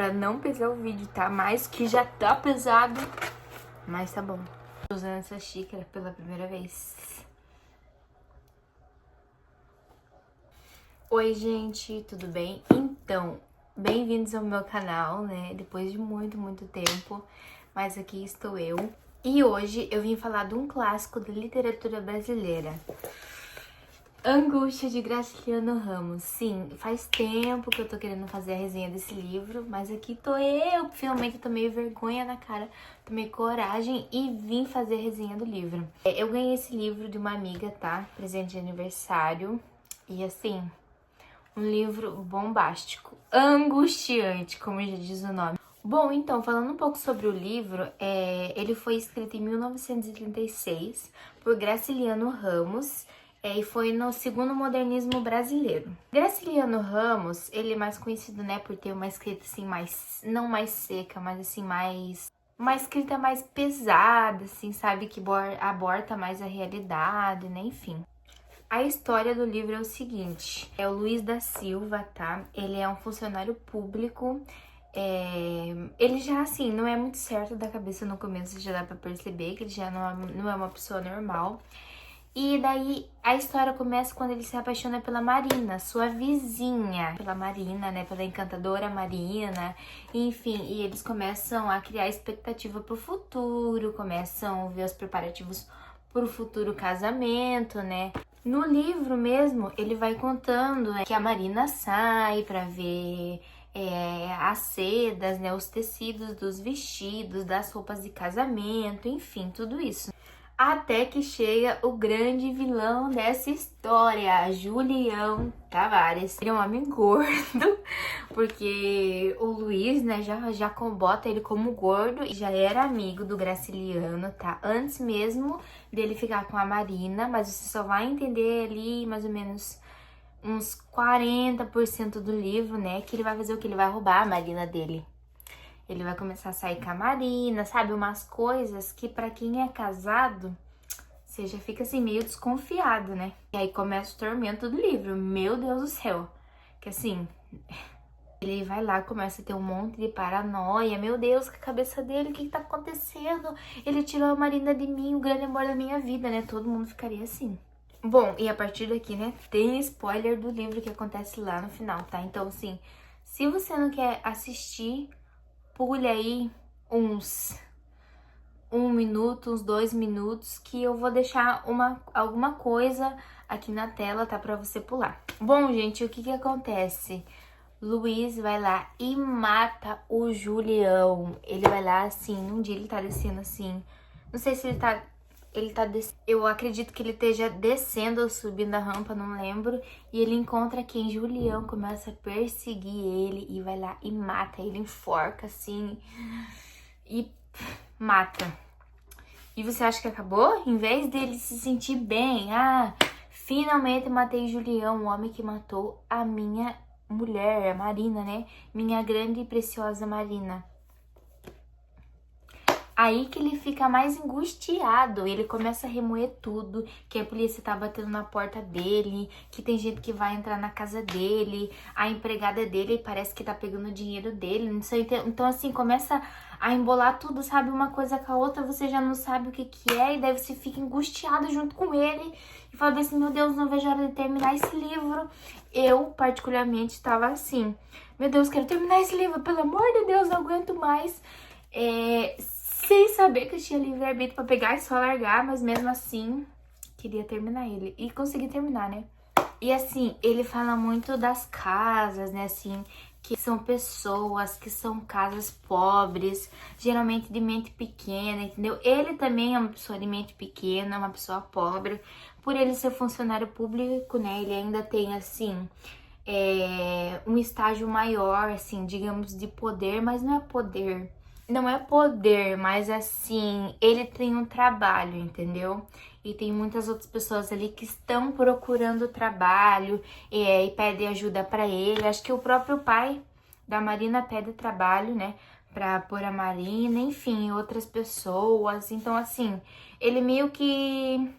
Pra não pesar o vídeo, tá? Mais que já tá pesado, mas tá bom. Tô usando essa xícara pela primeira vez. Oi, gente, tudo bem? Então, bem-vindos ao meu canal, né? Depois de muito tempo, mas aqui estou eu. E hoje eu vim falar de um clássico da literatura brasileira. Angústia, de Graciliano Ramos. Sim, faz tempo que eu tô querendo fazer a resenha desse livro, mas aqui tô eu. Finalmente eu tomei vergonha na cara, tomei coragem e vim fazer a resenha do livro. Eu ganhei esse livro de uma amiga, tá? Presente de aniversário. E assim, um livro bombástico, angustiante, como já diz o nome. Bom, então, falando um pouco sobre o livro, ele foi escrito em 1936 por Graciliano Ramos, e foi no segundo modernismo brasileiro. Graciliano Ramos, ele é mais conhecido, né, por ter uma escrita assim mais, não mais seca, mas assim mais, uma escrita mais pesada, assim, sabe, que aborda mais a realidade, né, enfim. A história do livro é o seguinte, é o Luiz da Silva, tá? Ele é um funcionário público, ele já, assim, não é muito certo da cabeça no começo, já dá pra perceber que ele já não é uma pessoa normal. E daí a história começa quando ele se apaixona pela Marina, sua vizinha, pela Marina, né, pela encantadora Marina, enfim, e eles começam a criar expectativa pro futuro, começam a ver os preparativos pro futuro casamento, né. No livro mesmo, ele vai contando, né, que a Marina sai pra ver as sedas, né, os tecidos dos vestidos, das roupas de casamento, enfim, tudo isso. Até que chega o grande vilão dessa história, Julião Tavares. Ele é um homem gordo, porque o Luiz, né, já bota ele como gordo e já era amigo do Graciliano, tá? Antes mesmo dele ficar com a Marina, mas você só vai entender ali mais ou menos uns 40% do livro, né, que ele vai fazer o que? Ele vai roubar a Marina dele. Ele vai começar a sair com a Marina, sabe? Umas coisas que pra quem é casado, você já fica assim meio desconfiado, né? E aí começa o tormento do livro, meu Deus do céu. Que assim, ele vai lá, começa a ter um monte de paranoia. Meu Deus, que a cabeça dele, o que tá acontecendo? Ele tirou a Marina de mim, o grande amor da minha vida, né? Todo mundo ficaria assim. Bom, e a partir daqui, né, tem spoiler do livro que acontece lá no final, tá? Então, assim, se você não quer assistir, pule aí uns 1 minuto, uns 2 minutos, que eu vou deixar alguma coisa aqui na tela, tá? Pra você pular. Bom, gente, o que que acontece? Luiz vai lá e mata o Julião. Ele vai lá, assim, um dia ele tá descendo assim, não sei se ele tá descendo, eu acredito que ele esteja descendo ou subindo a rampa, não lembro. E ele encontra quem? Julião, começa a perseguir ele e vai lá e mata ele, enforca assim e mata. E você acha que acabou? Em vez dele se sentir bem, finalmente matei Julião, o homem que matou a minha mulher, a Marina, né? Minha grande e preciosa Marina. Aí que ele fica mais angustiado, ele começa a remoer tudo, que a polícia tá batendo na porta dele, que tem gente que vai entrar na casa dele, a empregada dele parece que tá pegando o dinheiro dele, não sei, então assim, começa a embolar tudo, sabe, uma coisa com a outra, você já não sabe o que que é, e daí você fica angustiado junto com ele, e fala assim, meu Deus, não vejo a hora de terminar esse livro. Eu, particularmente, tava assim, meu Deus, quero terminar esse livro, pelo amor de Deus, não aguento mais, sem saber que eu tinha livre-arbítrio pra pegar e só largar, mas mesmo assim, queria terminar ele. E consegui terminar, né? E assim, ele fala muito das casas, né, assim, que são pessoas, que são casas pobres, geralmente de mente pequena, entendeu? Ele também é uma pessoa de mente pequena, uma pessoa pobre. Por ele ser funcionário público, né, ele ainda tem, assim, um estágio maior, assim, digamos, de poder, mas não é poder. Não é poder, mas assim, ele tem um trabalho, entendeu? E tem muitas outras pessoas ali que estão procurando trabalho e pedem ajuda pra ele. Acho que o próprio pai da Marina pede trabalho, né? Pra pôr a Marina, enfim, outras pessoas. Então, assim, ele meio que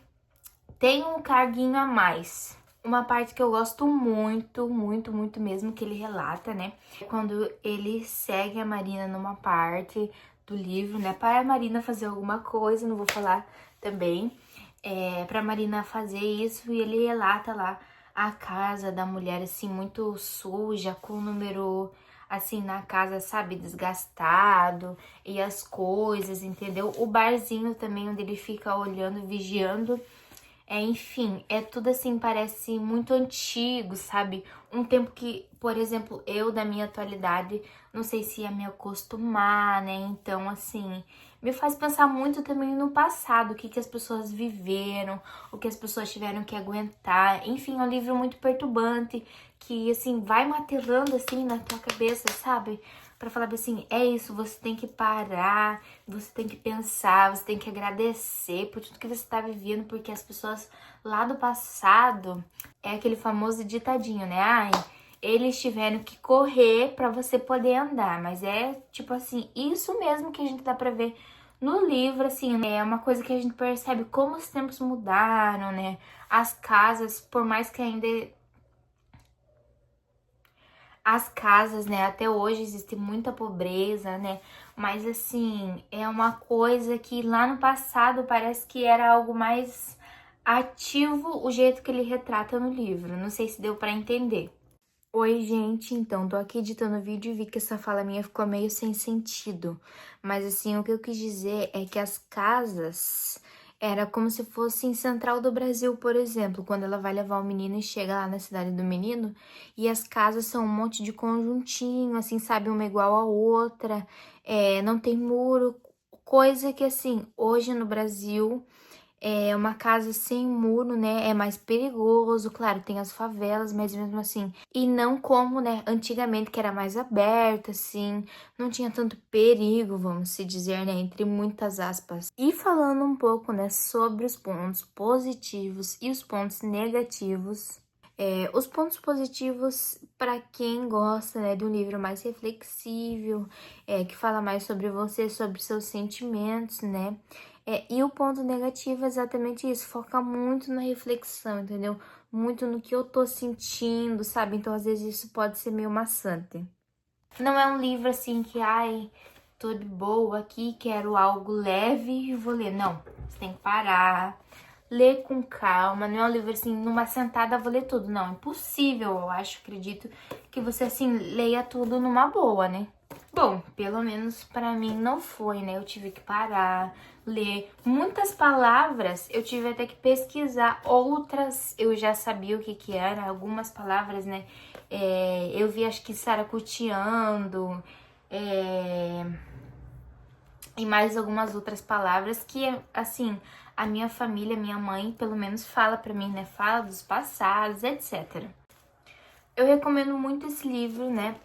tem um carguinho a mais. Uma parte que eu gosto muito, muito, muito mesmo, que ele relata, né? Quando ele segue a Marina numa parte do livro, né? Para a Marina fazer alguma coisa, não vou falar também, pra Marina fazer isso, e ele relata lá a casa da mulher, assim, muito suja, com o número, assim, na casa, sabe, desgastado, e as coisas, entendeu? O barzinho também, onde ele fica olhando, vigiando. Enfim, é tudo assim, parece muito antigo, sabe? Um tempo que, por exemplo, eu da minha atualidade, não sei se ia me acostumar, né? Então, assim, me faz pensar muito também no passado, o que as pessoas viveram, o que as pessoas tiveram que aguentar. Enfim, é um livro muito perturbante, que, assim, vai martelando, assim, na tua cabeça, sabe? Pra falar assim, é isso, você tem que parar, você tem que pensar, você tem que agradecer por tudo que você tá vivendo, porque as pessoas lá do passado, é aquele famoso ditadinho, né? Ai, eles tiveram que correr pra você poder andar, mas é tipo assim, isso mesmo que a gente dá pra ver no livro, assim, né? É uma coisa que a gente percebe como os tempos mudaram, né? As casas, por mais que ainda as casas, né, até hoje existe muita pobreza, né, mas assim, é uma coisa que lá no passado parece que era algo mais ativo, o jeito que ele retrata no livro. Não sei se deu pra entender. Oi, gente, então, tô aqui editando o vídeo e vi que essa fala minha ficou meio sem sentido. Mas, assim, o que eu quis dizer é que as casas era como se fosse em Central do Brasil, por exemplo, quando ela vai levar o menino e chega lá na cidade do menino, e as casas são um monte de conjuntinho, assim, sabe, uma igual a outra, não tem muro, coisa que, assim, hoje no Brasil uma casa sem muro, né? É mais perigoso, claro, tem as favelas, mas mesmo assim. E não como, né? Antigamente, que era mais aberto, assim, não tinha tanto perigo, vamos se dizer, né? Entre muitas aspas. E falando um pouco, né, sobre os pontos positivos e os pontos negativos. Os pontos positivos para quem gosta, né, de um livro mais reflexível, que fala mais sobre você, sobre seus sentimentos, né? E o ponto negativo é exatamente isso, foca muito na reflexão, entendeu? Muito no que eu tô sentindo, sabe? Então, às vezes, isso pode ser meio maçante. Não é um livro assim que, ai, tô de boa aqui, quero algo leve e vou ler. Não, você tem que parar, ler com calma. Não é um livro assim, numa sentada vou ler tudo. Não, impossível, eu acho, acredito, que você assim, leia tudo numa boa, né? Bom, pelo menos pra mim não foi, né? Eu tive que parar, ler muitas palavras, eu tive até que pesquisar. Outras eu já sabia o que era, algumas palavras, né? Eu vi, acho que saracuteando, e mais algumas outras palavras que, assim, a minha família, minha mãe, pelo menos fala pra mim, né? Fala dos passados, etc. Eu recomendo muito esse livro, né,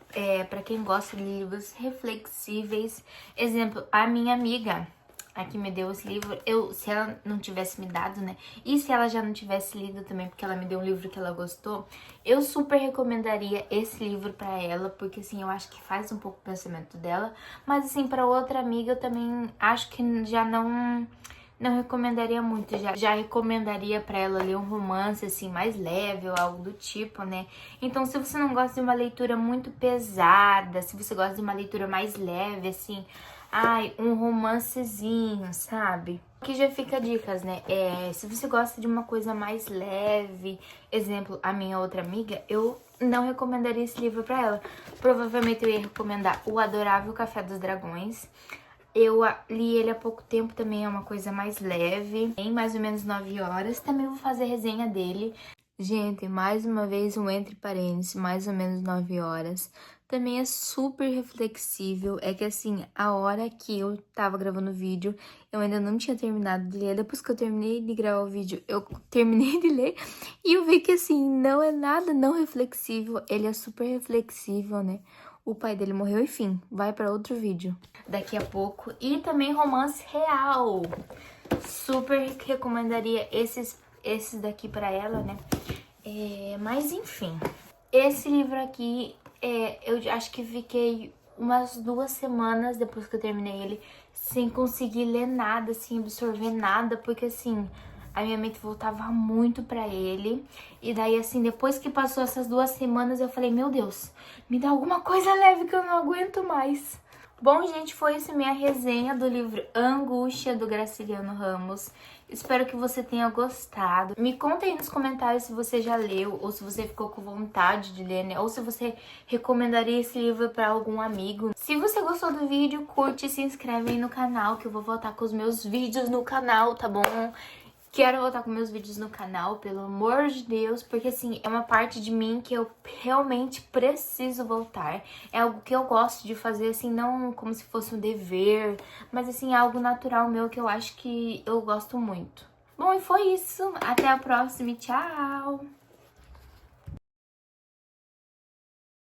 para quem gosta de livros reflexíveis. Exemplo, a minha amiga, a que me deu esse livro, se ela não tivesse me dado, né, e se ela já não tivesse lido também, porque ela me deu um livro que ela gostou, eu super recomendaria esse livro para ela, porque assim, eu acho que faz um pouco o pensamento dela, mas assim, para outra amiga eu também acho que já não recomendaria muito, já recomendaria pra ela ler um romance assim mais leve ou algo do tipo, né? Então, se você não gosta de uma leitura muito pesada, se você gosta de uma leitura mais leve, assim, ai, um romancezinho, sabe? Aqui já fica dicas, né? Se você gosta de uma coisa mais leve, exemplo, a minha outra amiga, eu não recomendaria esse livro pra ela. Provavelmente eu ia recomendar O Adorável Café dos Dragões. Eu li ele há pouco tempo, também é uma coisa mais leve, em mais ou menos 9 horas. Também vou fazer resenha dele. Gente, mais uma vez um entre parênteses, mais ou menos 9 horas. Também é super reflexível, é que assim, a hora que eu tava gravando o vídeo, eu ainda não tinha terminado de ler. Depois que eu terminei de gravar o vídeo, eu terminei de ler e eu vi que assim, não é nada não reflexível, ele é super reflexível, né? O pai dele morreu, enfim, vai pra outro vídeo daqui a pouco. E também romance real. Super recomendaria esses daqui pra ela, né? Mas enfim, esse livro aqui, eu acho que fiquei umas 2 semanas depois que eu terminei ele sem conseguir ler nada, sem absorver nada, porque assim, a minha mente voltava muito pra ele. E daí, assim, depois que passou essas 2 semanas, eu falei, meu Deus, me dá alguma coisa leve que eu não aguento mais. Bom, gente, foi essa minha resenha do livro Angústia, do Graciliano Ramos. Espero que você tenha gostado. Me conta aí nos comentários se você já leu, ou se você ficou com vontade de ler, né? Ou se você recomendaria esse livro para algum amigo. Se você gostou do vídeo, curte e se inscreve aí no canal, que eu vou voltar com os meus vídeos no canal, tá bom? Quero voltar com meus vídeos no canal, pelo amor de Deus, porque assim, é uma parte de mim que eu realmente preciso voltar. É algo que eu gosto de fazer, assim, não como se fosse um dever, mas assim, algo natural meu que eu acho que eu gosto muito. Bom, e foi isso. Até a próxima e tchau!